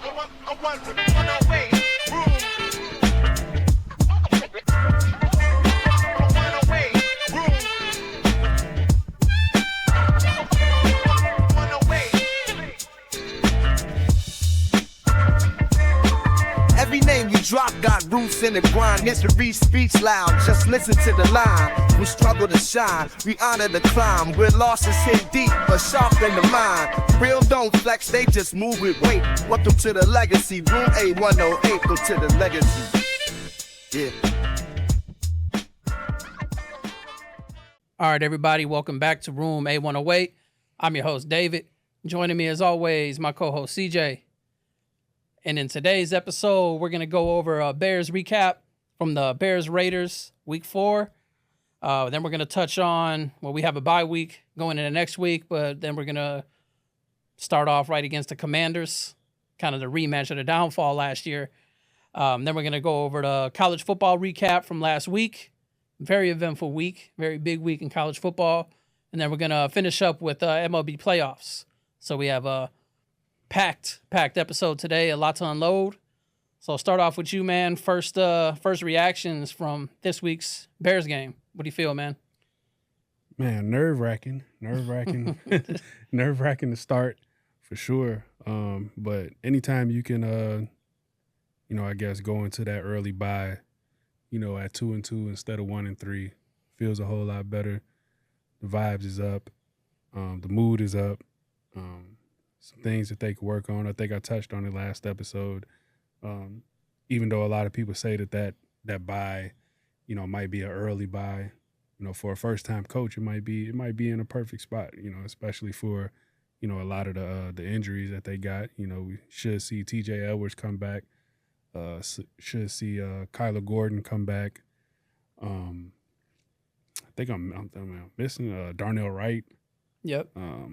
Every name you drop got roots in the grind. History speaks loud, just listen to the line. We struggle to shine, we honor the climb. We're losses hit deep, but sharp in the mind. Real don't flex, they just move with weight. Welcome to the legacy, room A-108, go to the legacy. Yeah. All right, everybody, welcome back to room A-108. I'm your host, David. Joining me, as always, my co-host, CJ. And in today's episode, we're going to go over a Bears recap from the Bears-Raiders Week 4. Then we're going to touch on, well, we have a bye week going into next week, but then we're going to start off right against the Commanders, kind of the rematch of the downfall last year. Then we're going to go over the college football recap from last week. Very eventful week, very big week in college football. And then we're going to finish up with MLB playoffs. So we have a packed episode today, a lot to unload. So I'll start off with you, man. First reactions from this week's Bears game. What do you feel, man? Man, nerve-wracking to start for sure. But anytime you can, I guess go into that early bye, at 2-2 instead of 1-3, feels a whole lot better. The vibes is up, the mood is up. Some things that they could work on. I think I touched on it last episode. Even though a lot of people say that bye, might be an early bye. For a first-time coach, it might be in a perfect spot. Especially for, a lot of the injuries that they got. We should see T.J. Edwards come back. Should see Kyler Gordon come back. I think I'm missing Darnell Wright. Yep.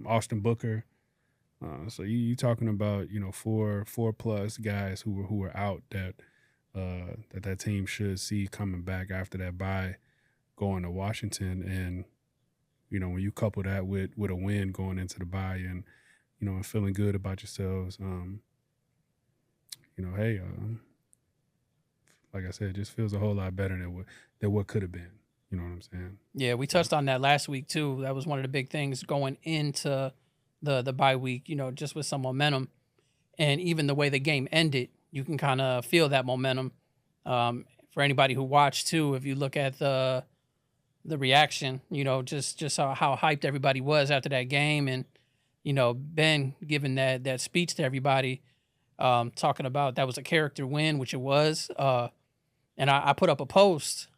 Austin Booker. So you talking about four plus guys who were out that team should see coming back after that bye, going to Washington, and when you couple that with a win going into the bye and and feeling good about yourselves, hey, like I said, it just feels a whole lot better than what could have been. You know what I'm saying? Yeah, we touched on that last week too. That was one of the big things going into the bye week, just with some momentum. And even the way the game ended, you can kind of feel that momentum. For anybody who watched too, if you look at the reaction, just how hyped everybody was after that game. And, Ben giving that speech to everybody, talking about that was a character win, which it was. And I put up a post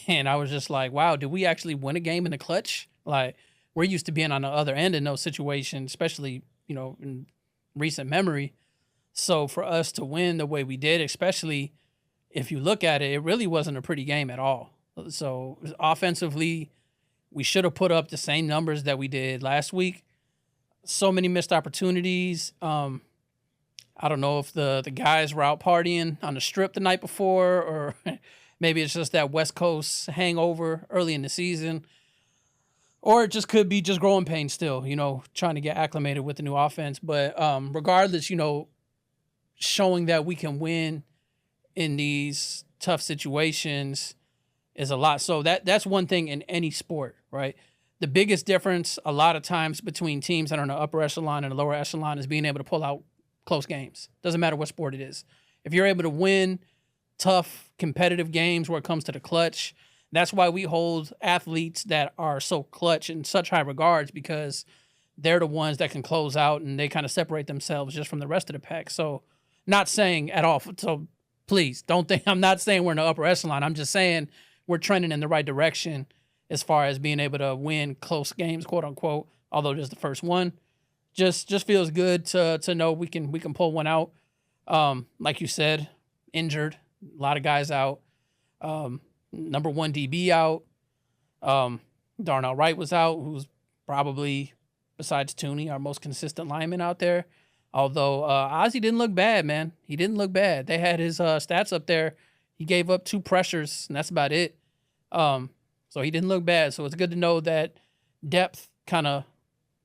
and I was just like, wow, did we actually win a game in the clutch? Like, we're used to being on the other end in those situations, especially, in recent memory. So for us to win the way we did, especially if you look at it, it really wasn't a pretty game at all. So offensively, we should have put up the same numbers that we did last week. So many missed opportunities. I don't know if the guys were out partying on the strip the night before, or maybe it's just that West Coast hangover early in the season. Or it just could be just growing pains still, trying to get acclimated with the new offense. But regardless, showing that we can win in these tough situations is a lot. So that's one thing in any sport, right? The biggest difference a lot of times between teams that are in the upper echelon and the lower echelon is being able to pull out close games. Doesn't matter what sport it is. If you're able to win tough, competitive games where it comes to the clutch, that's why we hold athletes that are so clutch in such high regards, because they're the ones that can close out and they kind of separate themselves just from the rest of the pack. So not saying at all. So please don't think I'm not saying we're in the upper echelon. I'm just saying we're trending in the right direction as far as being able to win close games, quote unquote, although just the first one. Just feels good to know we can pull one out. Like you said, injured, a lot of guys out. Number one DB out. Darnell Wright was out, who's probably, besides Tooney, our most consistent lineman out there. Although Ozzie didn't look bad, man. He didn't look bad. They had his stats up there. He gave up 2 pressures, and that's about it. So he didn't look bad. So it's good to know that depth kind of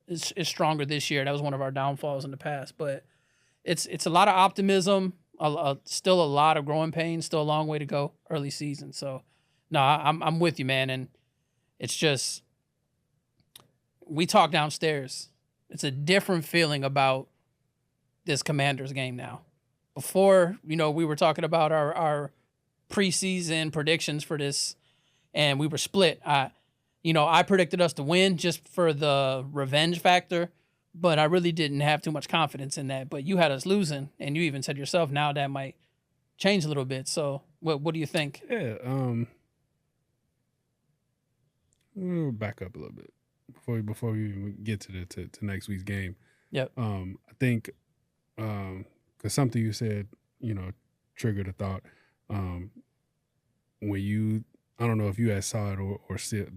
is stronger this year. That was one of our downfalls in the past. But it's a lot of optimism, still a lot of growing pains, still a long way to go early season. So, no, I'm with you, man. And it's just, we talk downstairs. It's a different feeling about this Commanders game now. Before, we were talking about our preseason predictions for this, and we were split. I predicted us to win just for the revenge factor, but I really didn't have too much confidence in that. But you had us losing, and you even said yourself now that might change a little bit. So what do you think? Yeah, we'll back up a little bit before we even get to next week's game. Yep. I think because something you said, triggered a thought. When I don't know if you had saw it or see it,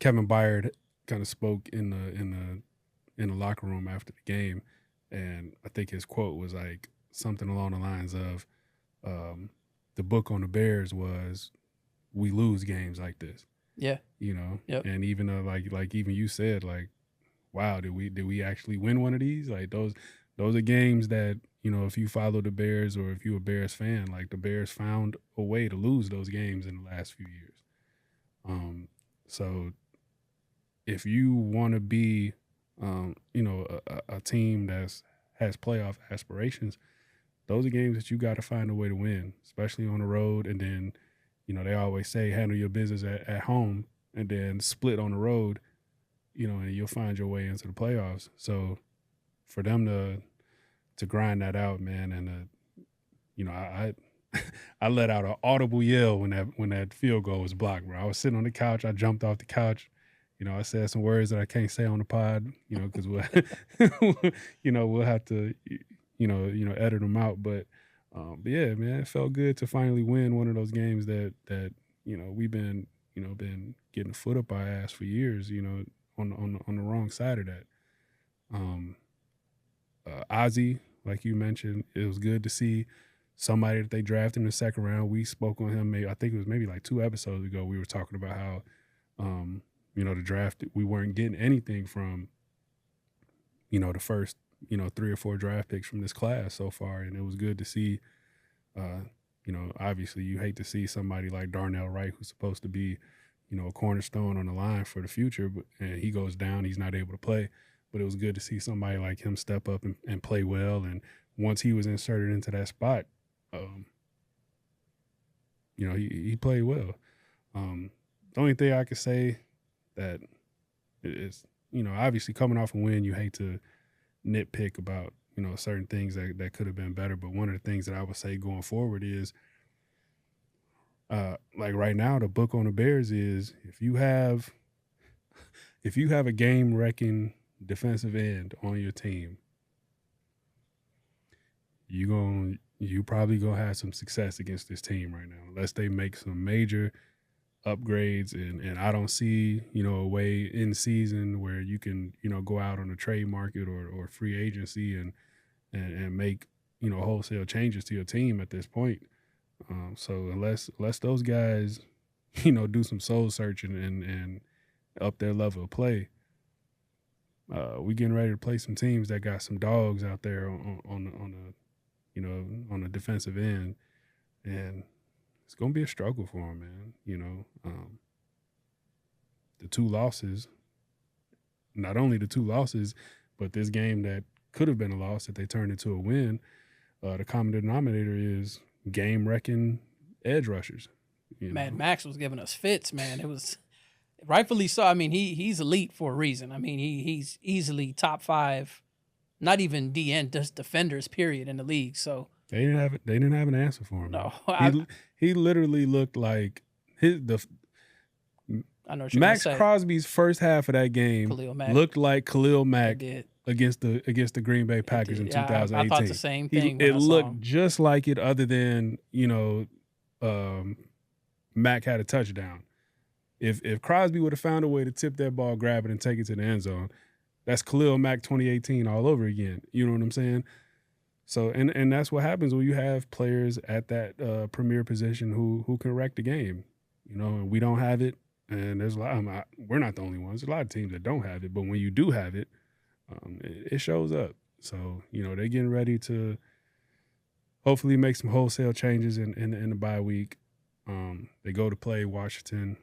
Kevin Byard kind of spoke in the locker room after the game, and I think his quote was like something along the lines of, the book on the Bears was, we lose games like this. Yeah. Yep. And even like even you said, like, wow, did we actually win one of these? Like those are games that, if you follow the Bears or if you're a Bears fan, like the Bears found a way to lose those games in the last few years. So if you want to be, a team that has playoff aspirations, those are games that you got to find a way to win, especially on the road. And then, they always say handle your business at home and then split on the road, and you'll find your way into the playoffs. So for them to grind that out, man, and I let out an audible yell when that field goal was blocked, bro. I was sitting on the couch, I jumped off the couch. I said some words that I can't say on the pod, because we'll have to, edit them out. But yeah, man, it felt good to finally win one of those games that we've been getting a foot up our ass for years, on the wrong side of that. Ozzie, like you mentioned, it was good to see somebody that they drafted in the second round. We spoke on him, I think it was maybe like 2 episodes ago. We were talking about how, the draft, we weren't getting anything from, the first, 3 or 4 draft picks from this class so far. And it was good to see, obviously you hate to see somebody like Darnell Wright, who's supposed to be, a cornerstone on the line for the future, and he goes down, he's not able to play. But it was good to see somebody like him step up and play well. And once he was inserted into that spot, he played well. The only thing I could say that is, obviously coming off a win, you hate to nitpick about, certain things that could have been better. But one of the things that I would say going forward is, like right now, the book on the Bears is if you have a game-wrecking defensive end on your team, you probably gonna have some success against this team right now, unless they make some major upgrades. And I don't see, a way in season where you can, go out on the trade market or free agency and make, wholesale changes to your team at this point. So unless those guys, do some soul searching and up their level of play, we getting ready to play some teams that got some dogs out there on the defensive end, and it's gonna be a struggle for them, man. The 2 losses, not only the 2 losses, but this game that could have been a loss that they turned into a win. The common denominator is game-wrecking edge rushers. Man, Max was giving us fits, man. It was rightfully so. I mean, he's elite for a reason. I mean, he's easily top 5, not even DN, just defenders, period, in the league. So they didn't have an answer for him. No, he literally looked like I know what you're Max gonna say. Crosby's first half of that game looked like Khalil Mack against the Green Bay Packers in 2018. I thought the same thing. It looked just like it, other than Mack had a touchdown. If Crosby would have found a way to tip that ball, grab it, and take it to the end zone, that's Khalil Mack 2018 all over again. You know what I'm saying? So and that's what happens when you have players at that premier position who can wreck the game. And we don't have it. And there's a lot. We're not the only ones. There's a lot of teams that don't have it. But when you do have it, it shows up. So, they're getting ready to hopefully make some wholesale changes in the bye week. They go to play Washington.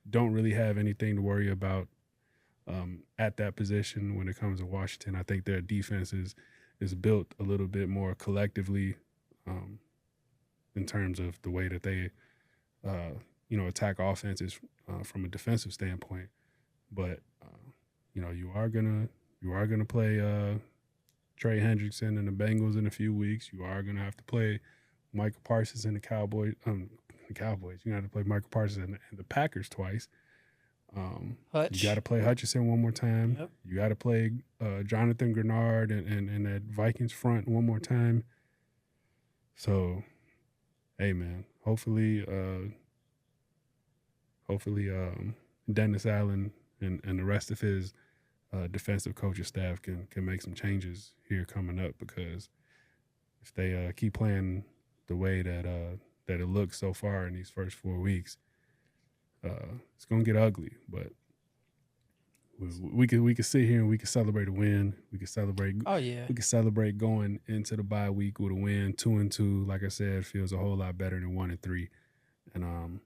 Don't really have anything to worry about at that position when it comes to Washington. I think their defense is built a little bit more collectively in terms of the way that they attack offenses from a defensive standpoint. But you are gonna play Trey Hendrickson and the Bengals in a few weeks. You are gonna have to play Michael Parsons and the Cowboys. The Cowboys. You got to play Michael Parsons and the Packers twice. Hutch. You got to play Hutchinson one more time. Yep. You got to play Jonathan Grenard and that Vikings front one more time. So, hey man, hopefully Dennis Allen and the rest of his defensive coaching staff can make some changes here coming up, because if they keep playing the way that it looks so far in these first 4 weeks, it's gonna get ugly. But we could sit here and we could celebrate a win. We could celebrate. Oh yeah. We could celebrate going into the bye week with a win. 2-2, like I said, feels a whole lot better than 1-3. And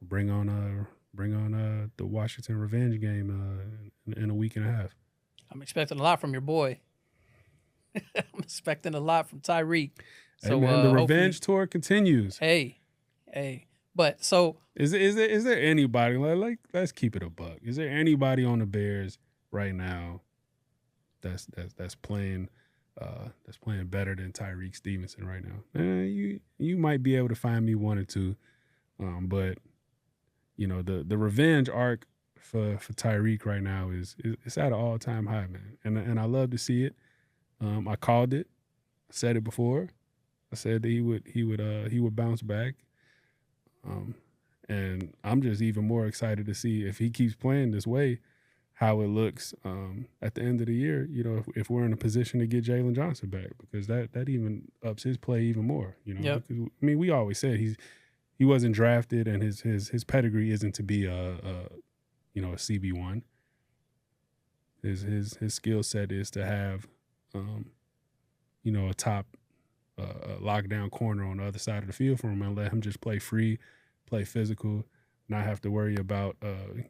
bring on the Washington revenge game in a week and a half. I'm expecting a lot from your boy. I'm expecting a lot from Tyreek. So hey man, the revenge tour continues. Hey, but so is there anybody like let's keep it a buck? Is there anybody on the Bears right now that's playing better than Tyreek Stevenson right now? You might be able to find me one or two, but the revenge arc for Tyreek right now is it's at an all-time high, man, and I love to see it. I called it. I said it before. I said that he would bounce back. And I'm just even more excited to see if he keeps playing this way, how it looks at the end of the year. If we're in a position to get Jalen Johnson back, because that even ups his play even more. Yep. Because, I mean, we always said he wasn't drafted, and his pedigree isn't to be a CB1. His skill set is to have a top lockdown corner on the other side of the field for him, and let him just play free, play physical, not have to worry about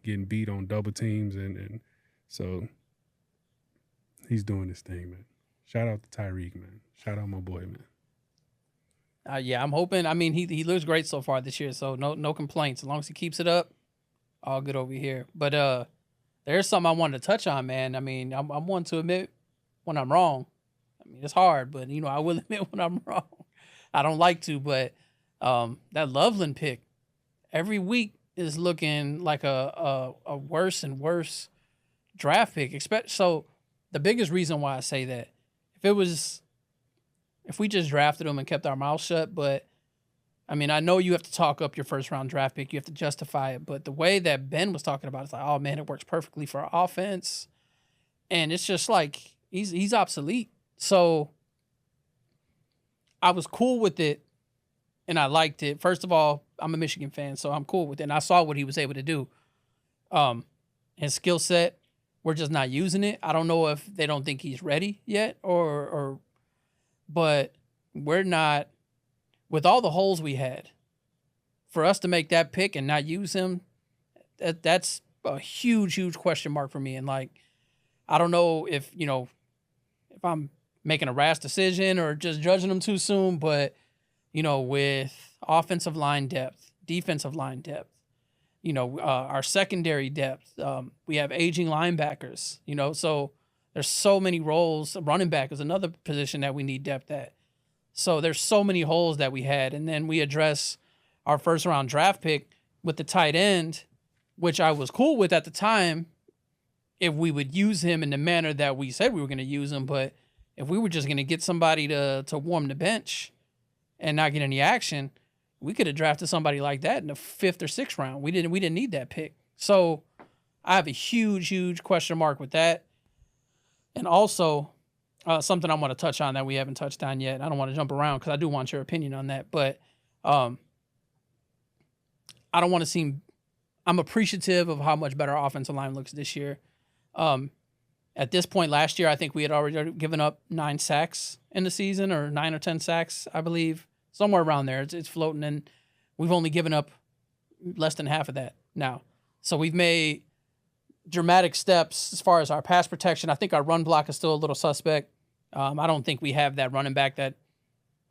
getting beat on double teams, and so he's doing this thing, man. Shout out to Tyreek, man. Shout out my boy, man. Yeah, I'm hoping. I mean, he looks great so far this year, so no complaints. As long as he keeps it up, all good over here. But there's something I wanted to touch on, man. I mean, I'm one to admit when I'm wrong. I mean, it's hard, but I will admit when I'm wrong. I don't like to, but that Loveland pick every week is looking like a worse and worse draft pick. So the biggest reason why I say that, if we just drafted him and kept our mouth shut, but I mean, I know you have to talk up your first round draft pick, you have to justify it, but the way that Ben was talking about it, it's like, oh man, it works perfectly for our offense, and it's just like he's obsolete. So I was cool with it, and I liked it. First of all, I'm a Michigan fan, so I'm cool with it. And I saw what he was able to do. His skill set, we're just not using it. I don't know if they don't think he's ready yet, but we're not, with all the holes we had, for us to make that pick and not use him, that's a huge question mark for me. And I don't know if I'm making a rash decision or just judging him too soon, but with offensive line depth, defensive line depth, our secondary depth, we have aging linebackers, so there's so many roles. Running back is another position that we need depth at. So there's so many holes that we had. And then we address our first round draft pick with the tight end, which I was cool with at the time if we would use him in the manner that we said we were going to use him. But if we were just going to get somebody to warm the bench and not get any action, we could have drafted somebody like that in the 5th or 6th round. We didn't need that pick. So I have a huge question mark with that. And also something I want to touch on that we haven't touched on yet. I don't want to jump around because I do want your opinion on that. But I don't want to seem – I'm appreciative of how much better our offensive line looks this year. At this point last year, I think we had already given up 9 sacks in the season, or 9 or 10 sacks, I believe. Somewhere around there. It's floating, and we've only given up less than half of that now. So we've made dramatic steps as far as our pass protection. I think our run block is still a little suspect. I don't think we have that running back that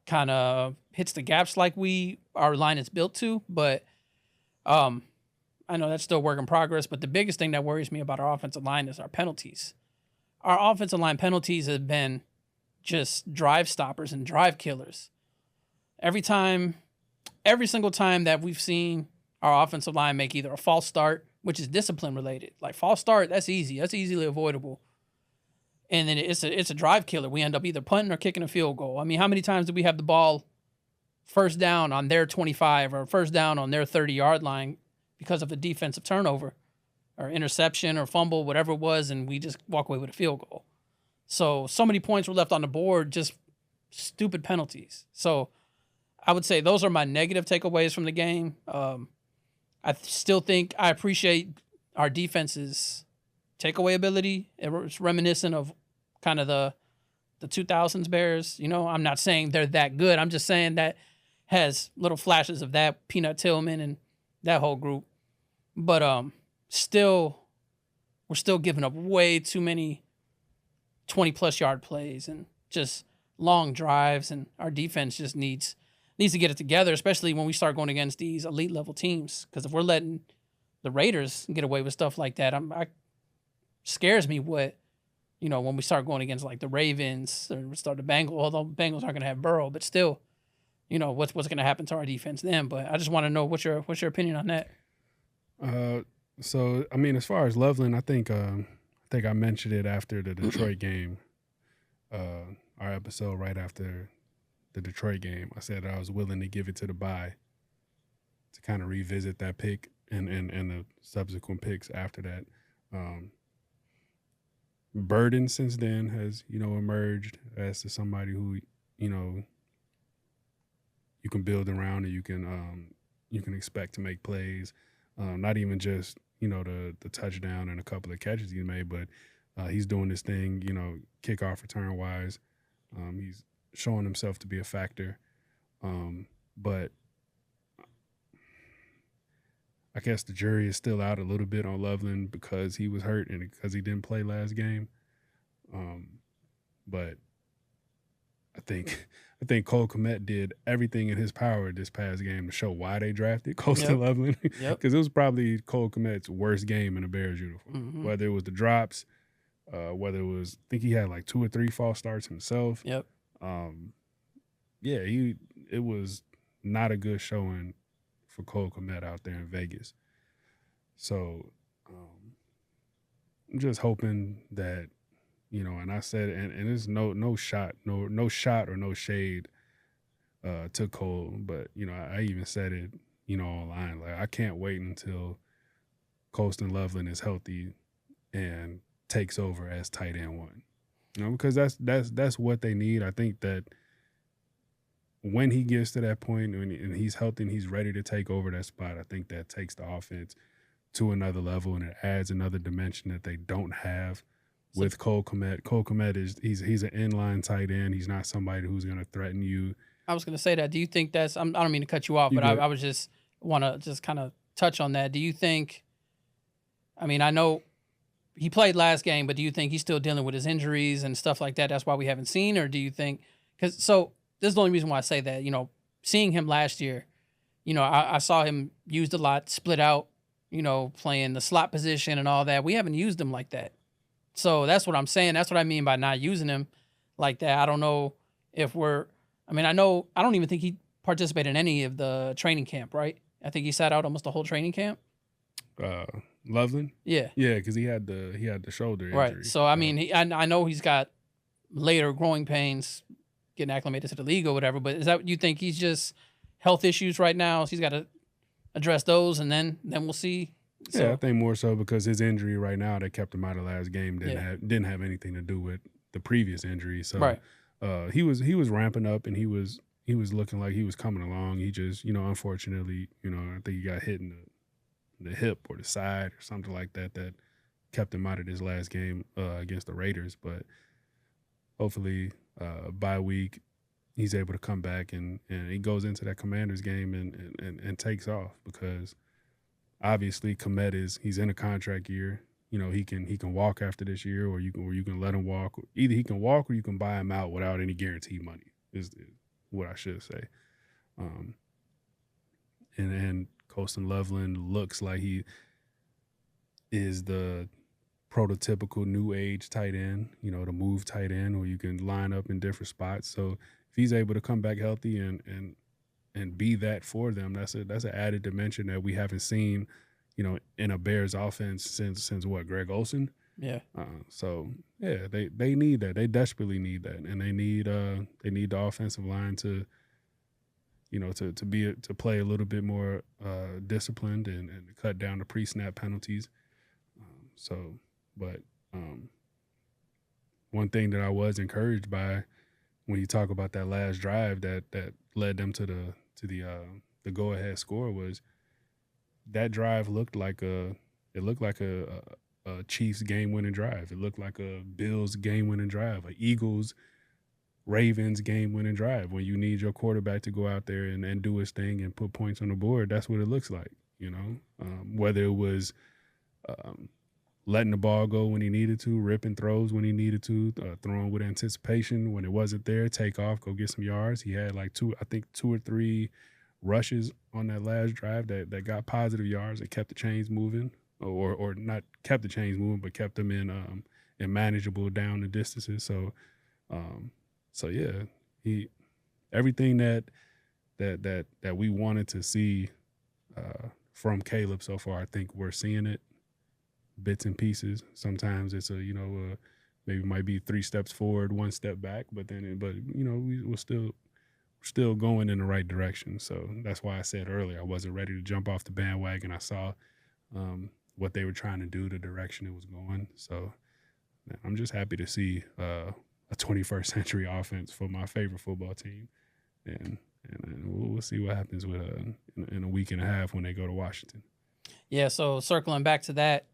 kind of hits the gaps like our line is built to, but I know that's still a work in progress. But the biggest thing that worries me about our offensive line is our penalties. Our offensive line penalties have been just drive stoppers and drive killers. Every single time that we've seen our offensive line make either a false start, which is discipline related, like false start, that's easy. That's easily avoidable. And then it's a drive killer. We end up either punting or kicking a field goal. I mean, how many times do we have the ball first down on their 25 or first down on their 30-yard line because of a defensive turnover or interception or fumble, whatever it was, and we just walk away with a field goal? So many points were left on the board, just stupid penalties. So I would say those are my negative takeaways from the game. I still think I appreciate our defense's takeaway ability. It's reminiscent of kind of the 2000s Bears. You know, I'm not saying they're that good. I'm just saying that has little flashes of that, Peanut Tillman and that whole group. But we're still giving up way too many 20-plus yard plays and just long drives, and our defense just needs to get it together, especially when we start going against these elite level teams. Because if we're letting the Raiders get away with stuff like that, scares me what, when we start going against like the Ravens or we start the Bengals, although Bengals aren't going to have Burrow, but still, what's going to happen to our defense then. But I just want to know what's your opinion on that. So I mean, as far as Loveland, I think I mentioned it after the Detroit game, our episode right after the Detroit game. I said I was willing to give it to the bye to kind of revisit that pick and the subsequent picks after that. Burden since then has, emerged as to somebody who, you can build around and you can expect to make plays. Not even just, the touchdown and a couple of catches he made, but he's doing this thing, kickoff return wise. He's showing himself to be a factor. But I guess the jury is still out a little bit on Loveland because he was hurt and because he didn't play last game. But I think Cole Kmet did everything in his power this past game to show why they drafted Colston Loveland. Because it was probably Cole Kmet's worst game in a Bears uniform. Mm-hmm. Whether it was the drops, whether it was, I think he had like 2 or 3 false starts himself. Yep. It was not a good showing for Cole Kmet out there in Vegas. So I'm just hoping that, and I said, and there's no shot or no shade to Cole, but I even said it, online, like I can't wait until Colston Loveland is healthy and takes over as tight end 1. Because that's what they need. I think that when he gets to that point and he's healthy and he's ready to take over that spot, I think that takes the offense to another level and it adds another dimension that they don't have with Cole Kmet. Cole Kmet he's an inline tight end. He's not somebody who's going to threaten you. I was going to say that. Do you think that's? I don't mean to cut you off, but I was just want to just kind of touch on that. Do you think? I mean, I know he played last game, but do you think he's still dealing with his injuries and stuff like that? That's why we haven't seen, or do you think? Because this is the only reason why I say that. Seeing him last year, I saw him used a lot, split out, playing the slot position and all that. We haven't used him like that. So that's what I'm saying. That's what I mean by not using him like that. I don't know if I don't even think he participated in any of the training camp, right? I think he sat out almost the whole training camp. Loveland? Yeah. Yeah, because he had the shoulder injury. Right. So, I mean, I know he's got later growing pains getting acclimated to the league or whatever, but is that you think he's just health issues right now? So he's got to address those, and then we'll see. So. Yeah, I think more so because his injury right now that kept him out of last game didn't have anything to do with the previous injury. So right. He was ramping up and he was looking like he was coming along. He just, unfortunately, I think he got hit in the hip or the side or something like that kept him out of this last game against the Raiders. But hopefully bye week he's able to come back and he goes into that Commanders game and takes off, because obviously Komet he's in a contract year. You know, he can walk after this year, or you can let him walk. Either he can walk or you can buy him out without any guaranteed money, is what I should say. And Colston Loveland looks like he is the prototypical new age tight end, you know, the move tight end, where you can line up in different spots. So if he's able to come back healthy and be that for them, that's an added dimension that we haven't seen, you know, in a Bears offense since what, Greg Olsen? Yeah. So yeah, they need that. They desperately need that, and they need the offensive line to, you know, to play a little bit more disciplined and cut down the pre-snap penalties. But one thing that I was encouraged by when you talk about that last drive that led them to the go-ahead score was that drive looked like a Chiefs game-winning drive. It looked like a Bills game-winning drive, a Eagles Ravens game-winning drive. When you need your quarterback to go out there and do his thing and put points on the board, that's what it looks like, you know. Whether it was letting the ball go when he needed to, ripping throws when he needed to, throwing with anticipation when it wasn't there, take off, go get some yards. He had like two or three rushes on that last drive that got positive yards and kept the chains moving, or not kept the chains moving, but kept them in manageable down the distances. So yeah, everything that we wanted to see from Caleb so far, I think we're seeing it, bits and pieces. Sometimes it's maybe it might be 3 steps forward, 1 step back, but we're still going in the right direction. So that's why I said earlier I wasn't ready to jump off the bandwagon. I saw what they were trying to do, the direction it was going. So man, I'm just happy to see a 21st century offense for my favorite football team, and we'll see what happens with in a week and a half when they go to Washington. Yeah. So circling back to that,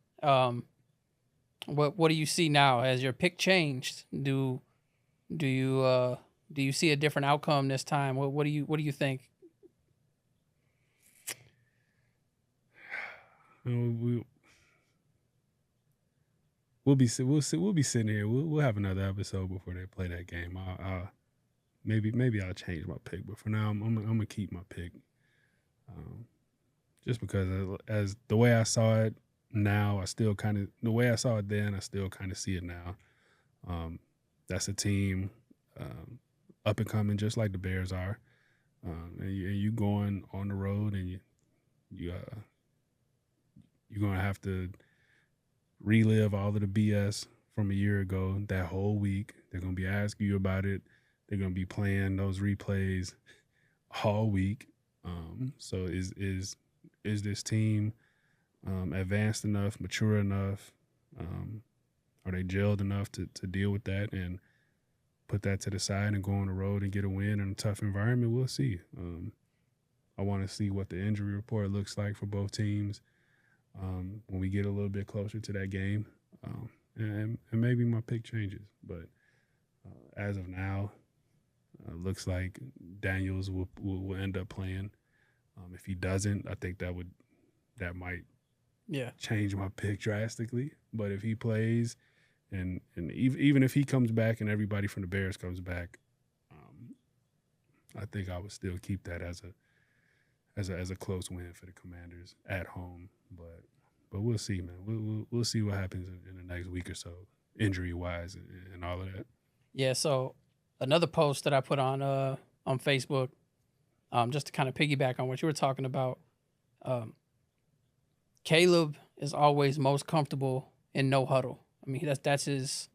what do you see now? Has your pick changed? Do you see a different outcome this time? What do you think? We'll be sitting here. We'll have another episode before they play that game. Maybe I'll change my pick, but for now I'm gonna keep my pick. Just because as the way I saw it now, the way I saw it then, I still kind of see it now. That's a team up and coming, just like the Bears are, and you going on the road, and you're gonna have to relive all of the BS from a year ago. That whole week, they're gonna be asking you about it. They're gonna be playing those replays all week. So is this team advanced enough, mature enough? Are they gelled enough to deal with that and put that to the side and go on the road and get a win in a tough environment? We'll see. I want to see what the injury report looks like for both teams when we get a little bit closer to that game, and maybe my pick changes. But as of now, looks like Daniels will end up playing. If he doesn't, I think that might change my pick drastically. But if he plays, and even if he comes back and everybody from the Bears comes back, I think I would still keep that as a close win for the Commanders at home. But we'll see, man. We'll see what happens in the next week or so, injury wise and all of that. Yeah. So another post that I put on Facebook, just to kind of piggyback on what you were talking about. Caleb is always most comfortable in no huddle. I mean, that's his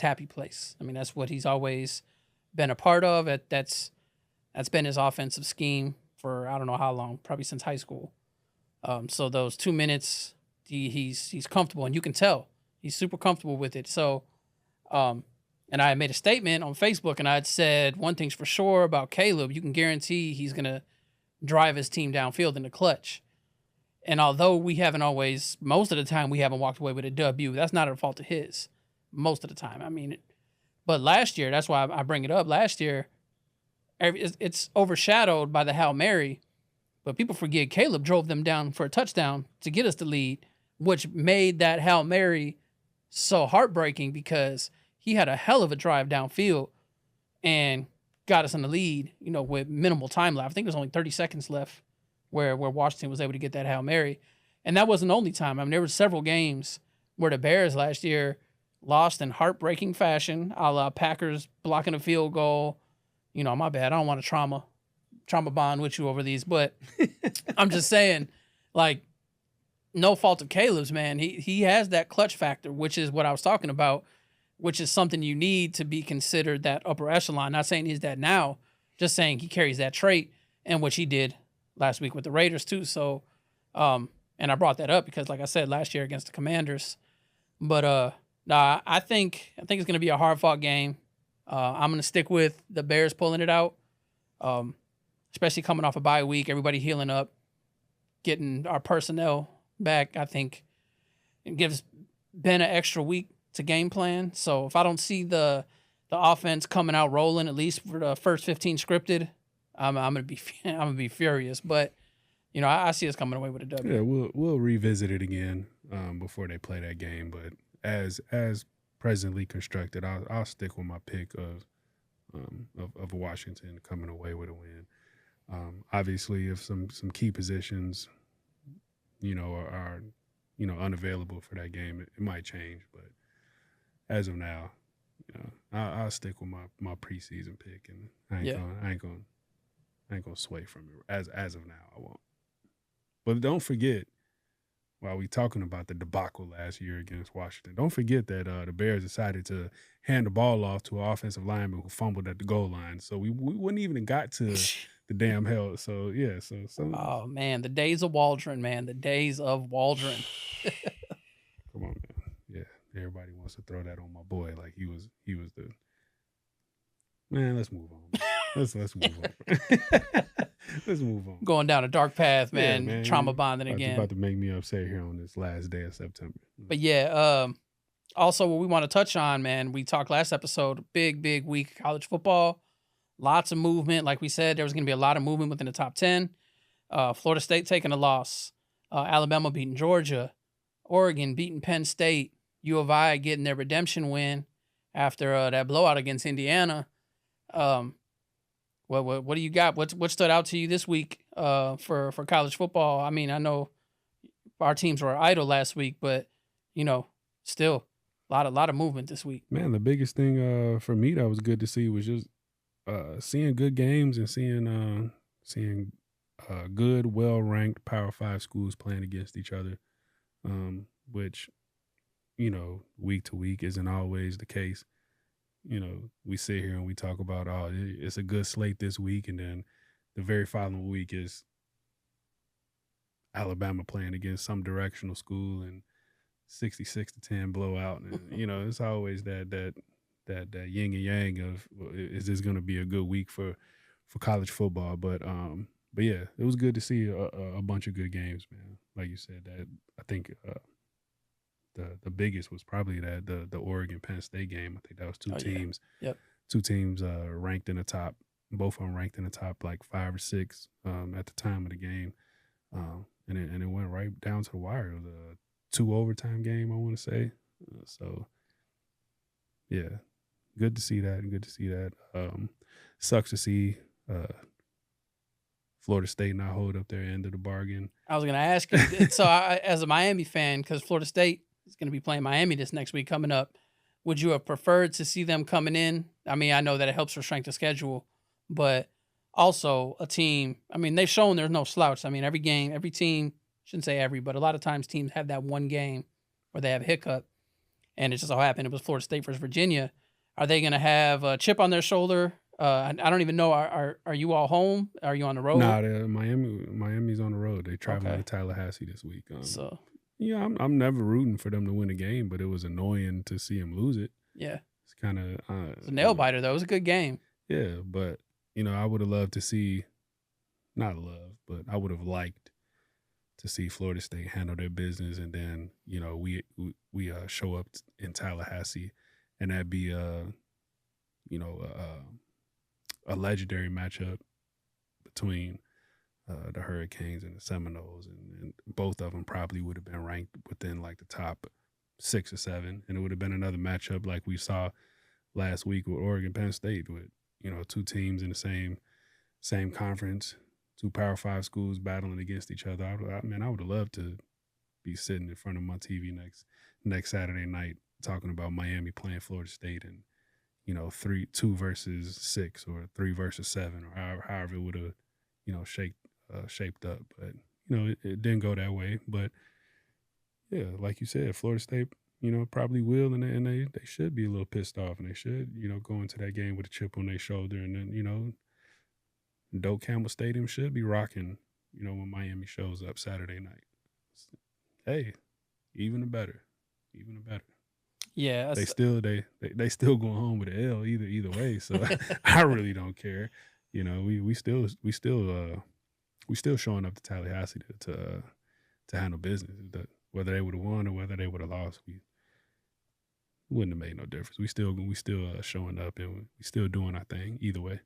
happy place. I mean, that's what he's always been a part of. That's been his offensive scheme for I don't know how long, probably since high school. So those 2 minutes, he's comfortable, and you can tell he's super comfortable with it. So, and I made a statement on Facebook, and I had said one thing's for sure about Caleb: you can guarantee he's gonna drive his team downfield in the clutch. And although we haven't always, most of the time, we haven't walked away with a W, that's not a fault of his most of the time. I mean, but last year, that's why I bring it up. Last year, it's overshadowed by the Hail Mary, but people forget Caleb drove them down for a touchdown to get us the lead, which made that Hail Mary so heartbreaking because he had a hell of a drive downfield and got us in the lead, with minimal time left. I think there was only 30 seconds left where Washington was able to get that Hail Mary. And that wasn't the only time. I mean, there were several games where the Bears last year lost in heartbreaking fashion, a la Packers blocking a field goal. My bad. I don't want to trauma bond with you over these, but I'm just saying, no fault of Caleb's, man. He has that clutch factor, which is what I was talking about, which is something you need to be considered that upper echelon. Not saying he's that now, just saying he carries that trait, and which he did last week with the Raiders too. So, and I brought that up because, like I said, last year against the Commanders. But I think it's going to be a hard-fought game. I'm going to stick with the Bears pulling it out, especially coming off a bye week, everybody healing up, getting our personnel back. I think it gives Ben an extra week to game plan. So if I don't see the offense coming out rolling, at least for the first 15 scripted, I'm gonna be furious. But I see us coming away with a W. Yeah, we'll revisit it again before they play that game. But as presently constructed, I'll stick with my pick of Washington coming away with a win. Obviously, if some key positions, are unavailable for that game, it might change. But as of now, I'll stick with my preseason pick, and I ain't gonna sway from it. As of now, I won't. But don't forget, while we talking about the debacle last year against Washington, don't forget that the Bears decided to hand the ball off to an offensive lineman who fumbled at the goal line. So we wouldn't even have got to the damn hell. So yeah. So oh man, the days of Waldron, man, the days of Waldron. Come on, man. Yeah, everybody wants to throw that on my boy like he was the man. Let's move on. Let's move on. Let's move on. Going down a dark path, man. Yeah, man. Trauma bonding again. About to make me upset here on this last day of September. But yeah, also what we want to touch on, man, we talked last episode, big week college football. Lots of movement. Like we said, there was going to be a lot of movement within the top 10. Florida State taking a loss. Alabama beating Georgia. Oregon beating Penn State. U of I getting their redemption win after that blowout against Indiana. What do you got? What stood out to you this week for college football? I mean, I know our teams were idle last week, but still a lot of movement this week. Man, the biggest thing for me that was good to see was just seeing good games and seeing good, well-ranked Power 5 schools playing against each other, which week to week isn't always the case. We sit here and we talk about, it's a good slate this week, and then the very following week is Alabama playing against some directional school and 66-10 blowout, and it's always that yin and yang of, is this going to be a good week for college football? But yeah, it was good to see a bunch of good games, man. Like you said, that I think the biggest was probably the Oregon Penn State game. I think that was two teams. Yeah. Yep. Two teams ranked in the top. Both of them ranked in the top like 5 or 6 at the time of the game, and it went right down to the wire. It was a 2 overtime game, I want to say. So yeah, good to see that. Sucks to see Florida State not hold up their end of the bargain. I was going to ask you. So as a Miami fan, because Florida State is going to be playing Miami this next week coming up, would you have preferred to see them coming in? I mean, I know that it helps for strength of schedule, but also a team, I mean, they've shown there's no slouch. I mean, every team, shouldn't say every, but a lot of times teams have that one game where they have a hiccup, and it just so happened it was Florida State versus Virginia. Are they going to have a chip on their shoulder? I don't even know. Are you all home? Are you on the road? Nah, Miami's on the road. They traveling to Tallahassee this week. Yeah, I'm never rooting for them to win a game, but it was annoying to see them lose it. Yeah, it's kind of it's a nail biter though. It was a good game. Yeah, but I would have loved to see, not love, but I would have liked to see Florida State handle their business, and then we show up in Tallahassee, and that'd be a legendary matchup between the Hurricanes and the Seminoles, and both of them probably would have been ranked within like the top 6 or 7, and it would have been another matchup like we saw last week with Oregon Penn State, with two teams in the same conference, 2 Power 5 schools battling against each other. I would have loved to be sitting in front of my TV next Saturday night talking about Miami playing Florida State, and 2 versus 6 or 3 versus 7, or however it would have shaped up. But it didn't go that way. But yeah, like you said, Florida State probably will, and they should be a little pissed off, and they should go into that game with a chip on their shoulder, and then Doak Campbell Stadium should be rocking when Miami shows up Saturday night. Hey, even better. Yeah, they still going home with an L either way. So I really don't care. We still showing up to Tallahassee to handle business. Whether they would have won or whether they would have lost, we wouldn't have made no difference. We still showing up, and we still doing our thing either way.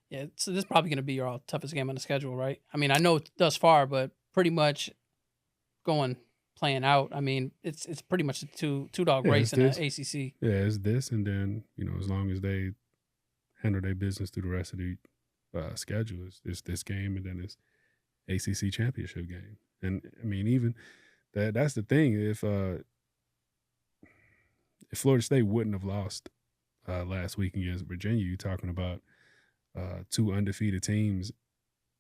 Yeah, so this is probably going to be your toughest game on the schedule, right? I mean, I know thus far, but pretty much playing out. I mean, it's pretty much a two-dog race in the ACC. Yeah, it's this, and then as long as they handle their business through the rest of the schedule, it's this game, and then it's ACC championship game. And I mean, even that's the thing. If Florida State wouldn't have lost last week against Virginia, you're talking about 2 undefeated teams,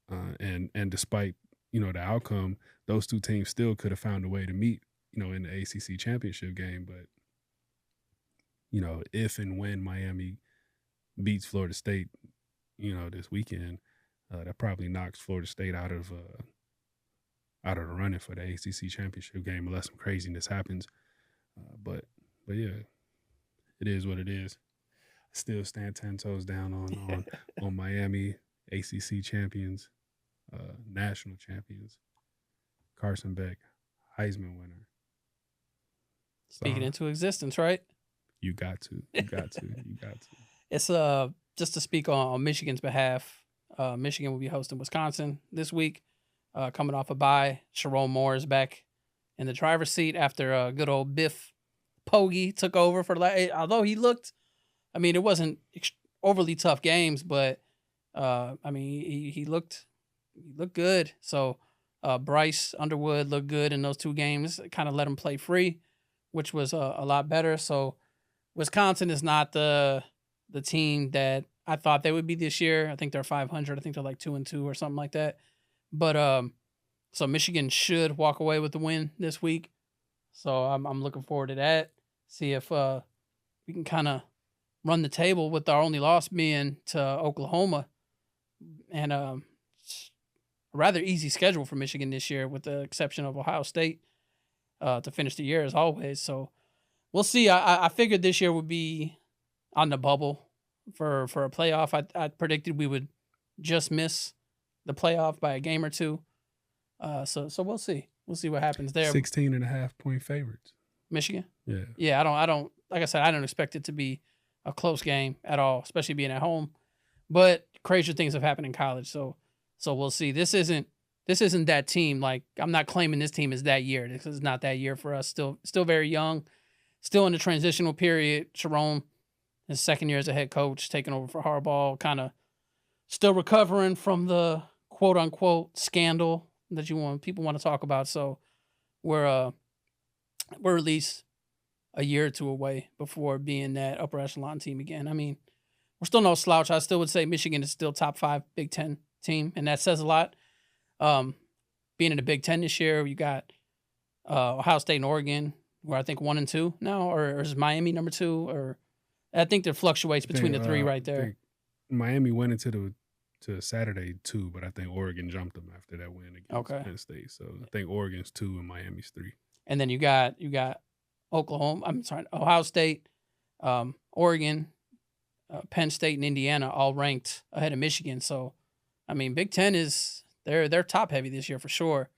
and despite the outcome, those 2 teams still could have found a way to meet in the ACC championship game. But if and when Miami beats Florida State this weekend, that probably knocks Florida State out of the running for the ACC championship game, unless some craziness happens. But yeah, it is what it is. Still stand 10 toes down on Miami, ACC champions, national champions, Carson Beck, Heisman winner. Speaking into existence, right? You got to. It's just to speak on Michigan's behalf. Michigan will be hosting Wisconsin this week, coming off a bye. Sharon Moore is back in the driver's seat after good old Biff Poggi took over although he looked. I mean, it wasn't overly tough games, but he looked good. So Bryce Underwood looked good in those 2 games. Kind of let him play free, which was a lot better. So Wisconsin is not the team that I thought they would be this year. I think they're 500. I think they're like 2-2 or something like that. But so Michigan should walk away with the win this week. So I'm looking forward to that. See if we can kind of run the table with our only loss being to Oklahoma, and a rather easy schedule for Michigan this year, with the exception of Ohio State to finish the year as always. So we'll see. I figured this year would be on the bubble for a playoff. I predicted we would just miss the playoff by a game or 2. So we'll see. We'll see what happens there. 16.5-point favorites. Michigan? Yeah. Yeah, I don't like I said, I don't expect it to be a close game at all, especially being at home. But crazier things have happened in college, so we'll see. This isn't that team. Like, I'm not claiming this team is that year. This is not that year for us. Still very young, still in the transitional period. Sharon, his second year as a head coach, taking over for Harbaugh, kind of still recovering from the quote unquote scandal that people want to talk about. So we're at least a year or 2 away before being that upper echelon team again. I mean, we're still no slouch. I still would say Michigan is still top 5 Big Ten team, and that says a lot. Being in the Big Ten this year, you got Ohio State and Oregon, where I think 1 and 2 now, or is Miami number 2? Or I think there fluctuates between the 3 right there. Miami went into Saturday 2, but I think Oregon jumped them after that win against Penn State. So I think Oregon's 2 and Miami's 3. And then you got Ohio State, Oregon, Penn State, and Indiana all ranked ahead of Michigan. So, I mean, Big Ten they're top heavy this year for sure.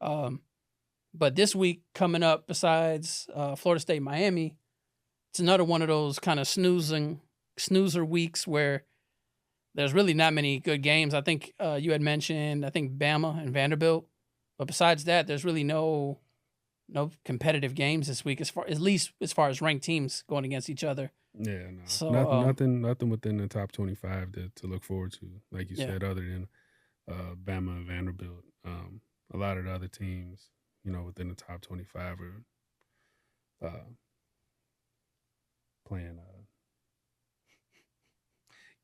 But this week coming up, besides Florida State, Miami, it's another one of those kind of snoozer weeks where there's really not many good games. I think you had mentioned, I think Bama and Vanderbilt, but besides that, there's really no competitive games this week, at least as far as ranked teams going against each other. Yeah, no, So nothing within the top 25 to look forward to, like you said, other than Bama and Vanderbilt. A lot of the other teams, within the top 25 are playing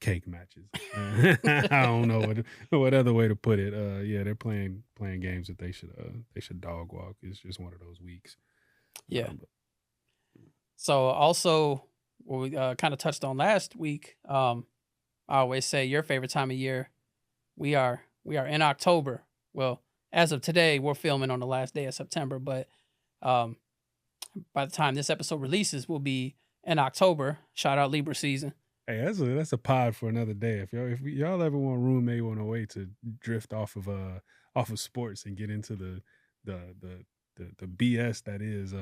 cake matches. I don't know what other way to put it. Yeah, they're playing games that they should dog walk. It's just one of those weeks. Yeah. So also, what we kind of touched on last week, I always say your favorite time of year. We are in October. Well, as of today, we're filming on the last day of September, but by the time this episode releases, we'll be in October. Shout out Libra season. Hey, that's a pod for another day. If y'all ever want room A-108 to drift off of sports and get into the BS that is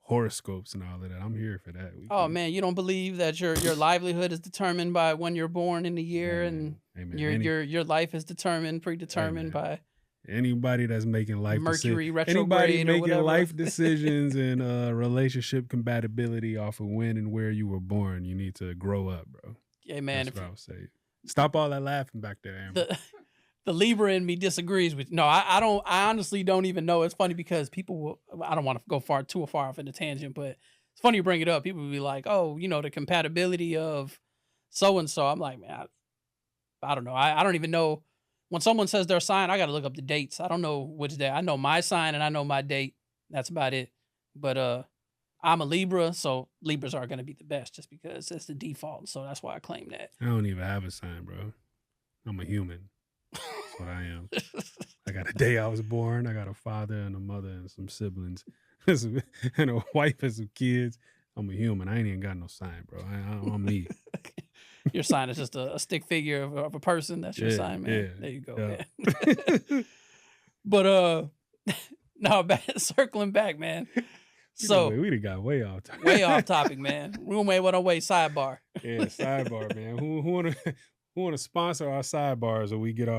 horoscopes and all of that, I'm here for that. Man, you don't believe that your livelihood is determined by when you're born in the year, and your life is predetermined by anybody that's making life Mercury retrograde, anybody making or whatever. life decisions and relationship compatibility off of when and where you were born. You need to grow up, bro. Yeah, man. That's what I would say. Stop all that laughing back there, Amber. The Libra in me disagrees with. No, I don't. I honestly don't even know. It's funny because people will. I don't want to go too far off in the tangent, but it's funny you bring it up. People will be like, "Oh, the compatibility of so and so." I'm like, man, I don't know. I don't even know. When someone says their sign, I got to look up the dates. I don't know which day. I know my sign and I know my date. That's about it. But I'm a Libra, so Libras are going to be the best just because it's the default. So that's why I claim that. I don't even have a sign, bro. I'm a human. That's what I am. I got a day I was born. I got a father and a mother and some siblings and a wife and some kids. I'm a human. I ain't even got no sign, bro. I'm me. Your sign is just a stick figure of a person. That's your sign, man. Yeah, there you go, man. But no, circling back, man. So we done got way off topic. Way off topic, man. Roommate 108 sidebar. Yeah, sidebar, man. Who wanna sponsor our sidebars when we get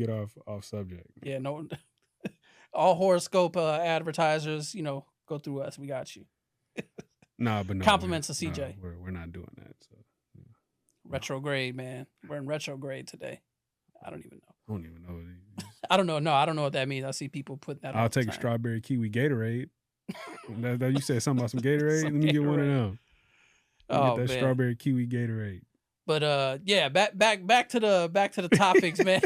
off subject? Yeah, no. All horoscope advertisers, go through us. We got you. No. Compliments to CJ. We're not doing that. So. Retrograde, man. We're in retrograde today. I don't even know. I don't even know. I don't know. No, I don't know what that means. I see people put that. I'll take a strawberry kiwi Gatorade. That you said something about some Gatorade. Let me get one of them. Get that strawberry kiwi Gatorade. But yeah, back to the topics, man.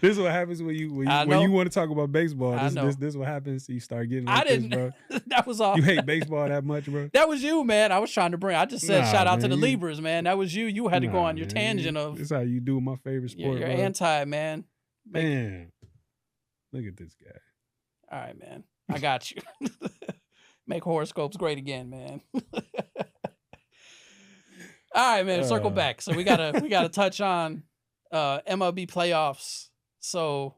This is what happens when you want to talk about baseball. This is what happens. You start getting like this, bro. That was all. You hate baseball that much, bro? That was you, man. I was trying to bring. I just said shout out to the Libras, man. That was you. You had to go on your tangent of. This is how you do my favorite sport. You're bro. anti, man. Man, look at this guy. All right, man. I got you. Make horoscopes great again, man. All right, man. Circle back. So we gotta touch on MLB playoffs. So,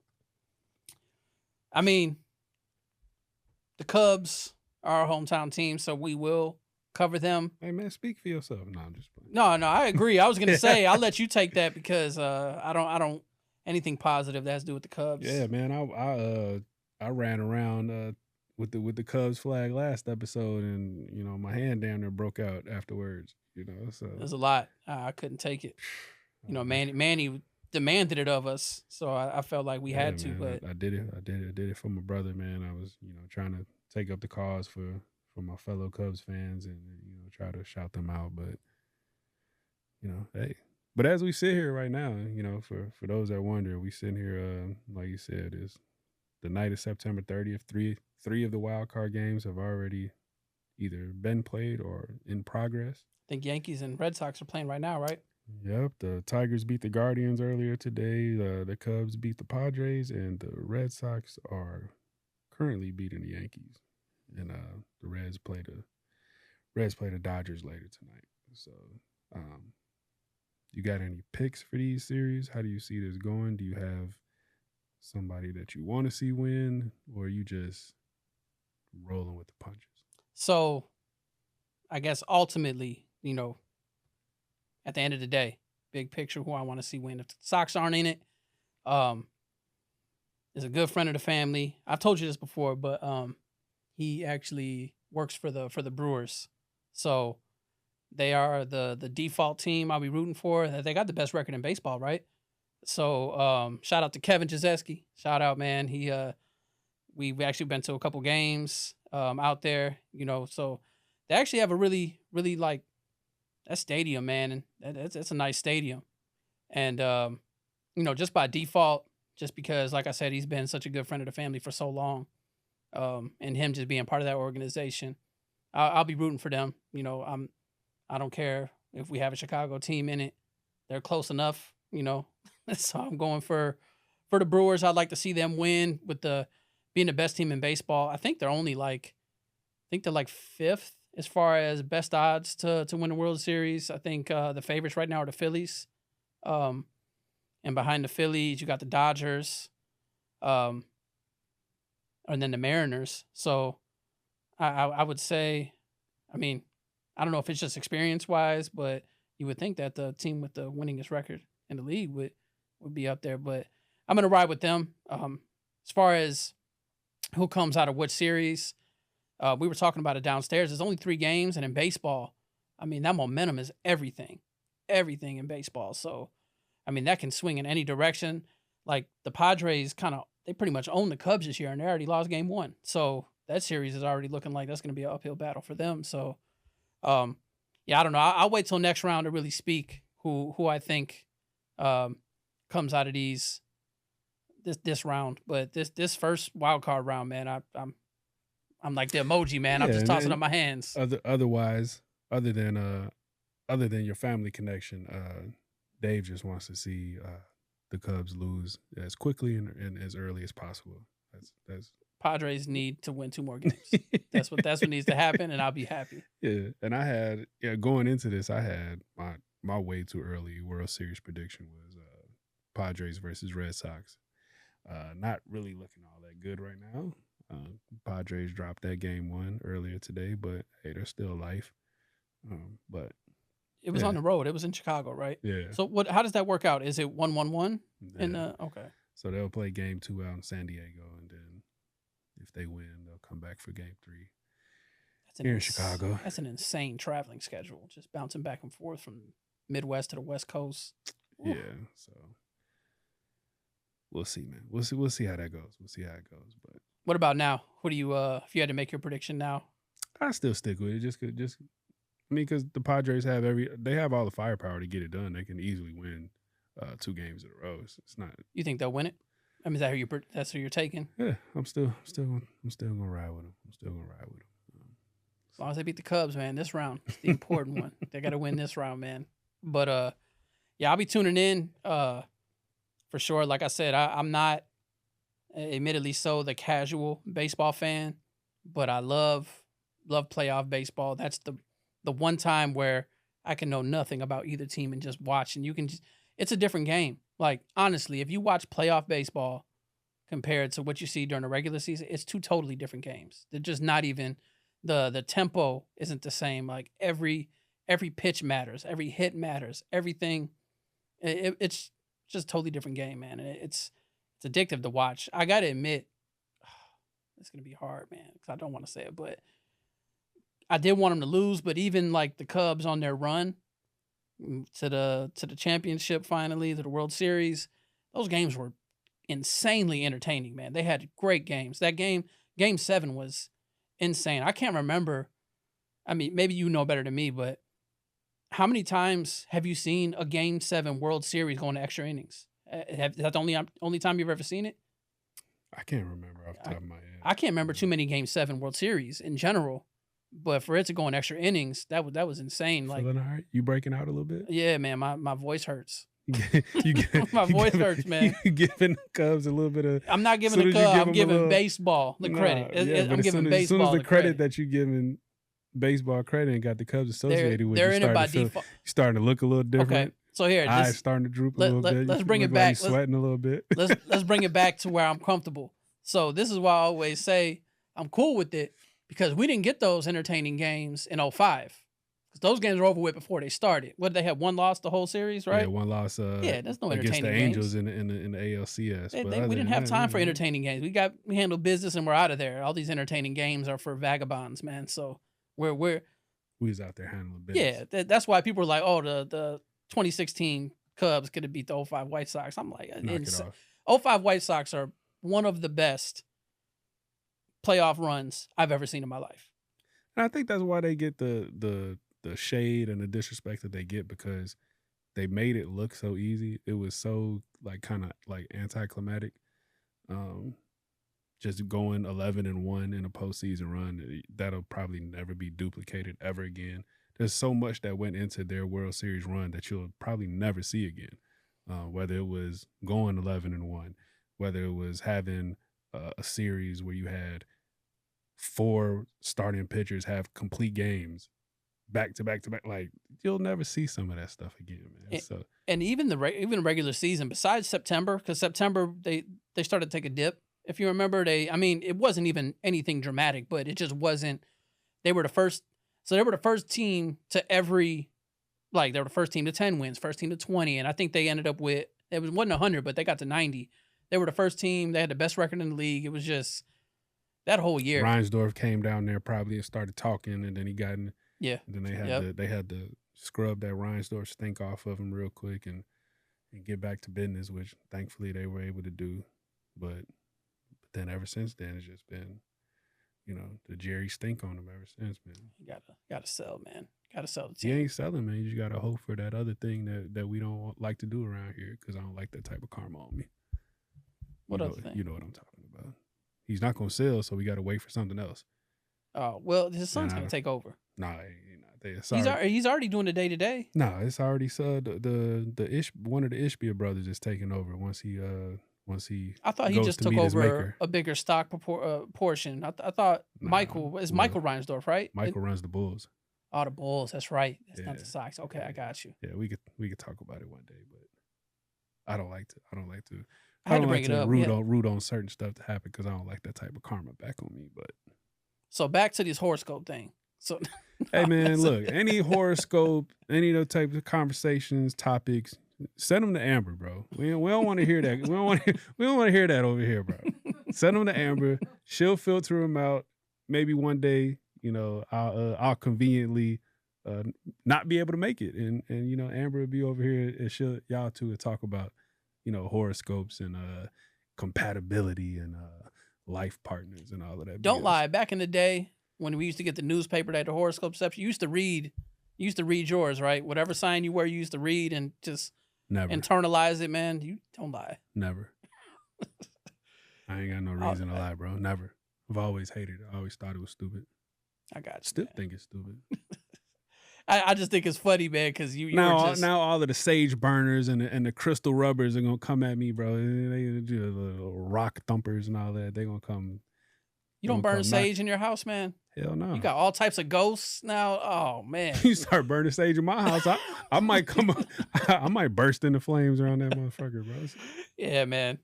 I mean, the Cubs are our hometown team, so we will cover them. Hey, man, speak for yourself. No, I'm just playing. No, I agree. I was gonna say I'll let you take that because I don't anything positive that has to do with the Cubs. Yeah, man. I ran around with the Cubs flag last episode, and my hand down there broke out afterwards. So there's a lot. I couldn't take it. Manny demanded it of us, so I felt like we had to. Man, but I did it for my brother, man. I was trying to take up the cause for my fellow Cubs fans and try to shout them out. But hey. But as we sit here right now, for those that wonder, we sitting here, like you said, is the night of September 30th. Three of the wild card games have already either been played or in progress. I think Yankees and Red Sox are playing right now, right? Yep. The Tigers beat the Guardians earlier today. The Cubs beat the Padres, and the Red Sox are currently beating the Yankees. And the Reds play the Dodgers later tonight. So, you got any picks for these series? How do you see this going? Do you have somebody that you want to see win, or you just rolling with the punches? So, I guess ultimately, at the end of the day, big picture, who I want to see win. If the Sox aren't in it, is a good friend of the family. I've told you this before, but he actually works for the Brewers, so they are the default team I'll be rooting for. They got the best record in baseball, right? So shout out to Kevin Jazeski. Shout out, man. We've actually been to a couple games out there, so they actually have a really, really like that stadium, man. And it's a nice stadium. And, just by default, just because, like I said, he's been such a good friend of the family for so long, and him just being part of that organization, I'll be rooting for them. I don't care if we have a Chicago team in it. They're close enough, So I'm going for the Brewers. I'd like to see them win with being the best team in baseball. I think they're only fifth as far as best odds to win the World Series. I think the favorites right now are the Phillies. And behind the Phillies, you got the Dodgers, and then the Mariners. So I would say, I don't know if it's just experience-wise, but you would think that the team with the winningest record in the league would be up there. But I'm going to ride with them. As far as who comes out of which series, we were talking about it downstairs. There's only 3 games, and in baseball, that momentum is everything in baseball. So, that can swing in any direction. Like the Padres they pretty much own the Cubs this year, and they already lost game 1. So that series is already looking like that's going to be an uphill battle for them. So, I don't know. I'll wait till next round to really speak who I think comes out of this round. But this first wild card round, man, I'm like the emoji, man. I'm just tossing up my hands. Otherwise, other than your family connection, Dave just wants to see the Cubs lose as quickly and as early as possible. That's Padres need to win 2 more games. That's what needs to happen, and I'll be happy. Yeah, and going into this, I had my way too early World Series prediction was Padres versus Red Sox. Not really looking all that good right now. Padres dropped that game 1 earlier today, but hey, there's still life. But it was on the road. It was in Chicago, right? Yeah. So how does that work out? Is it 1-1-1? Yeah. Okay. So they'll play game 2 out in San Diego, and then if they win, they'll come back for game 3 here in Chicago. That's an insane traveling schedule, just bouncing back and forth from Midwest to the West Coast. Ooh. Yeah. So we'll see, man. We'll see how that goes. But what about now? Who do you if you had to make your prediction now? I still stick with it. Because the Padres they have all the firepower to get it done. They can easily win 2 games in a row. It's not. You think they'll win it? Is that that's who you're taking? Yeah, I'm still gonna ride with them. As long as they beat the Cubs, man, this round is the important one. They got to win this round, man. But I'll be tuning in for sure. Like I said, I'm not, admittedly so, the casual baseball fan, but I love playoff baseball. That's the one time where I can know nothing about either team and just watch, and it's a different game. Like, honestly, if you watch playoff baseball compared to what you see during the regular season, it's 2 totally different games. They're just not even, the tempo isn't the same. Like, every pitch matters, every hit matters, everything. It's just a totally different game, man. And it's addictive to watch. I got to admit, it's going to be hard, man, because I don't want to say it, but I did want them to lose. But even like the Cubs on their run to the championship finally, to the World Series, those games were insanely entertaining, man. They had great games. That game 7 was insane. I can't remember. Maybe you know better than me, but how many times have you seen a Game 7 World Series going to extra innings? Is that the only time you've ever seen it? I can't remember off the top of my head. I can't remember too many Game 7 World Series in general. But for it to go in extra innings, that was insane. Like, feeling all right? You breaking out a little bit? Yeah, man. My voice hurts. My voice hurts, man. You giving the Cubs a little bit of. I'm not giving the Cubs. I'm giving baseball the credit. I'm giving baseball as soon as the credit that you giving baseball credit and got the Cubs associated with, they're in it by default. You're starting to look a little different. Okay, So here, eyes starting to droop a little bit. Let's bring it Like back. you're sweating a little bit. let's bring it back to where I'm comfortable. So this is why I always say I'm cool with it because we didn't get those entertaining games in 05. Because those games were over with before they started. What did they have? One loss the whole series, right? Yeah, one loss. Yeah, that's no against entertaining the Angels games. in the ALCS. We didn't have time for entertaining games. We handled business and we're out of there. All these entertaining games are for vagabonds, man. So we was out there handling business. Yeah, that's why people were like, oh, the 2016 Cubs could have beat the 05 White Sox. I'm like, Knock it off. 05 White Sox are one of the best playoff runs I've ever seen in my life. And I think that's why they get the shade and the disrespect that they get, because they made it look so easy. It was so like kind of like anticlimactic. Just going 11-1 in a postseason run, that'll probably never be duplicated ever again. There's so much that went into their World Series run that you'll probably never see again. Whether it was going 11-1, whether it was having a series where you had 4 starting pitchers have complete games back to back to back, like you'll never see some of that stuff again, man. And even even regular season, besides September, because September they started to take a dip. If you remember, it wasn't even anything dramatic, but it just wasn't. They were the first. So they were the first team to they were the first team to 10 wins, first team to 20, and I think they ended up with wasn't 100, but they got to 90. They were the first team. They had the best record in the league. It was just that whole year. Reinsdorf came down there probably and started talking, and then he got in. Yeah. And then they had to scrub that Reinsdorf stink off of him real quick and get back to business, which thankfully they were able to do. But then ever since then, it's just been, the Jerry stink on him ever since, man. You gotta sell, man. Gotta sell the team. You ain't selling, man. You just gotta hope for that other thing that we don't like to do around here, because I don't like that type of karma on me. What other thing? You know what I'm talking about. He's not gonna sell, so we gotta wait for something else. Oh, well, his son's gonna take over. Nah, he's already doing the day-to-day. No, it's already one of the Ishbia brothers is taking over once he I thought he just took over a bigger stock portion. I thought Michael Reinsdorf, right? Michael runs the Bulls. Oh, the Bulls. That's right. That's not the Sox. Okay, I got you. Yeah, we could talk about it one day, but I don't like to. I had to bring it up. Root on certain stuff to happen because I don't like that type of karma back on me. But so back to this horoscope thing. So hey man, look, any horoscope, any of those types of conversations, topics, send them to Amber, bro. We don't want to hear that. We don't want to hear that over here, bro. Send them to Amber. She'll filter them out. Maybe one day, I'll conveniently not be able to make it, and Amber will be over here, and y'all two will talk about horoscopes and compatibility and life partners and all of that. Don't lie. Back in the day when we used to get the newspaper that had the horoscope stuff, you used to read yours, right? Whatever sign you were, you used to read and just never internalize it, man. You don't lie. Never. I ain't got no reason to lie, bro. Never. I've always hated it. I always thought it was stupid. I got you. Still think it's stupid. I just think it's funny, man, because now all of the sage burners and the crystal rubbers are gonna come at me, bro. They do the little rock thumpers and all that. They gonna come. You don't burn sage in your house, man? Hell no. You got all types of ghosts now. Oh man. You start burning sage in my house, I might I might burst into flames around that motherfucker, bro. Yeah, man.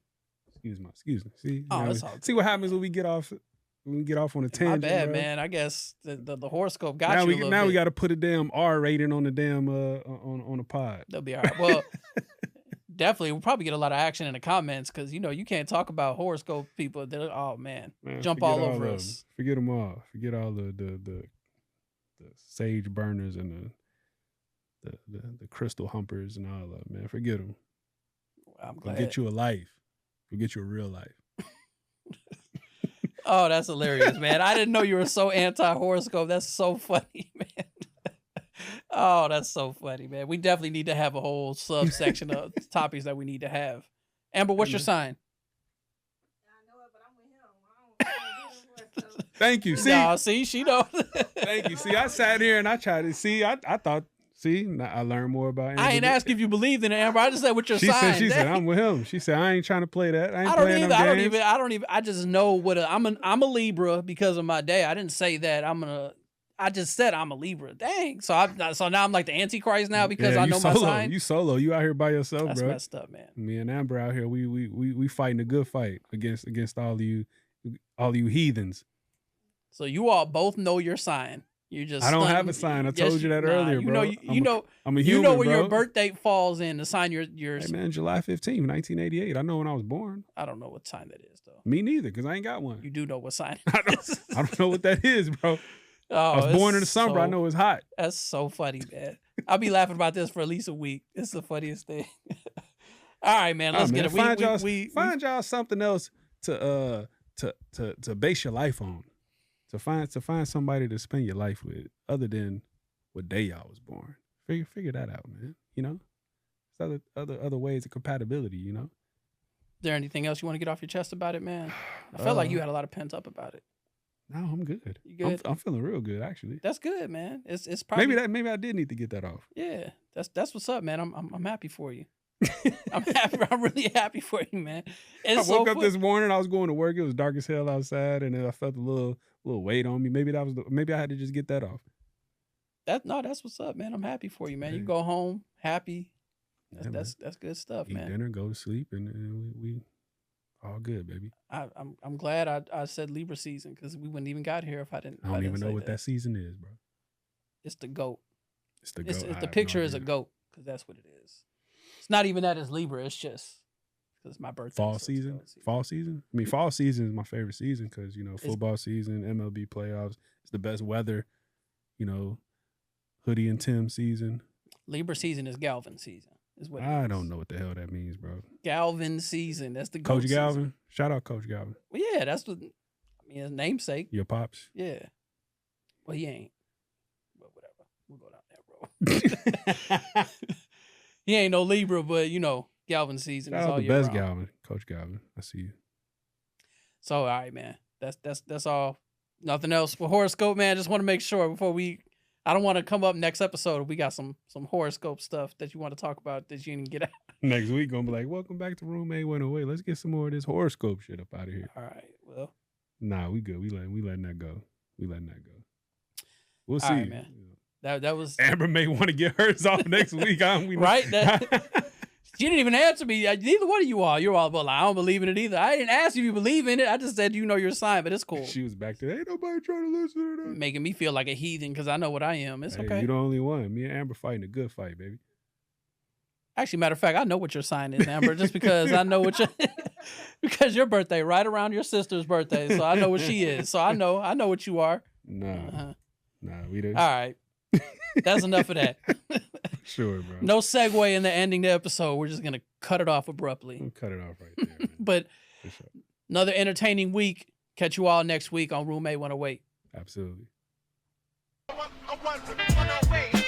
Excuse me. See, see what happens when we get off. When we get off on a tangent, my bad, bro. Man. I guess the horoscope got you. Now we got to put a damn R rating on the damn on the pod. They'll be all right. Well, definitely, we'll probably get a lot of action in the comments because you can't talk about horoscope people. Oh man, jump all over us. Forget them all. Forget all the sage burners and the crystal humpers and all that, man. Forget them. I'm glad. Get you a life. Get you a real life. Oh, that's hilarious, man. I didn't know you were so anti-horoscope. That's so funny, man. Oh, that's so funny, man. We definitely need to have a whole subsection of topics that we need to have. Amber, what's your sign? I know it, but I'm with him. Thank you. See? No, see, she knows. Thank you. See, I sat here and I tried to see. I thought. See, I learned more about Amber. I ain't asking if you believed in it, Amber. I just said what your sign. She said I'm with him. She said I ain't trying to play that. I don't even. I just know what I'm a Libra because of my day. I didn't say that I just said I'm a Libra. Dang. So now I'm like the Antichrist now because I know my sign. You solo. You out here by yourself, That's bro. That's messed up, man. Me and Amber out here. We fighting a good fight against all you heathens. So you all both know your sign. You just I don't have a sign. I told you that earlier, you bro. I'm a human, you know where bro. your birthday falls in. The sign your Hey man, July 15th, 1988. I know when I was born. I don't know what sign that is though. Me neither, because I ain't got one. You do know what sign I it is. don't know what that is, bro. Oh, I was born in the summer. I know it's hot. That's so funny, man. I'll be laughing about this for at least a week. It's the funniest thing. All right, man. Let's get it. Find y'all something else to base your life on. To find somebody to spend your life with, other than what day y'all was born. Figure that out, man. You know, there's other ways of compatibility. You know. Is there anything else you want to get off your chest about it, man? I felt like you had a lot of pent up about it. No, I'm good. You good? I'm feeling real good, actually. That's good, man. It's probably maybe I did need to get that off. Yeah, that's what's up, man. I'm happy for you. I'm happy. I'm really happy for you, man. I woke up this morning. I was going to work. It was dark as hell outside, and I felt a little weight on me. Maybe I had to just get that off. That's what's up, man. I'm happy for you, man. You go home happy. That's good stuff, Eat man. dinner, go to sleep, and we all good, baby. I'm glad I said Libra season because we wouldn't even got here if I didn't. I don't even know what that season is, bro. It's the goat. It's the goat. The picture is a goat because that's what it is. It's not even that it's Libra. It's just because it's my birthday. Fall season. Fall season. I mean, fall season is my favorite season because football season, MLB playoffs. It's the best weather. Hoodie and Tim season. Libra season is Galvin season. Is what I don't know what the hell that means, bro. Galvin season. That's the Coach Galvin. Season. Shout out Coach Galvin. Well, yeah, that's what. I mean, his namesake. Your pops. Yeah. Well, he ain't. But whatever. We'll go down that road. He ain't no Libra, but Galvin season is all the year best round. Galvin, Coach Galvin. I see you. So all right, man. That's all. Nothing else for horoscope, man. Just want to make sure before I don't want to come up next episode. We got some horoscope stuff that you want to talk about that you didn't get out. Next week, gonna be like, welcome back to Room A-108. Let's get some more of this horoscope shit up out of here. All right. Well. Nah, we good. We letting that go. We'll see. All right, man. That was Amber may want to get hers off next week. Right? She didn't even answer me. Neither one of you all. You're all, well, I don't believe in it either. I didn't ask you if you believe in it. I just said your sign, but it's cool. She was back there. Ain't nobody trying to listen to that. Making me feel like a heathen because I know what I am. It's okay. You're the only one. Me and Amber fighting a good fight, baby. Actually, matter of fact, I know what your sign is, Amber, just because I know what because your birthday right around your sister's birthday, so I know what she is. So I know what you are. Nah, we didn't. All right. That's enough of that. Sure, bro. No segue in the ending the episode. We're just going to cut it off abruptly. We'll cut it off right there. Man. But sure. Another entertaining week. Catch you all next week on Room A-108. Absolutely. I want 108.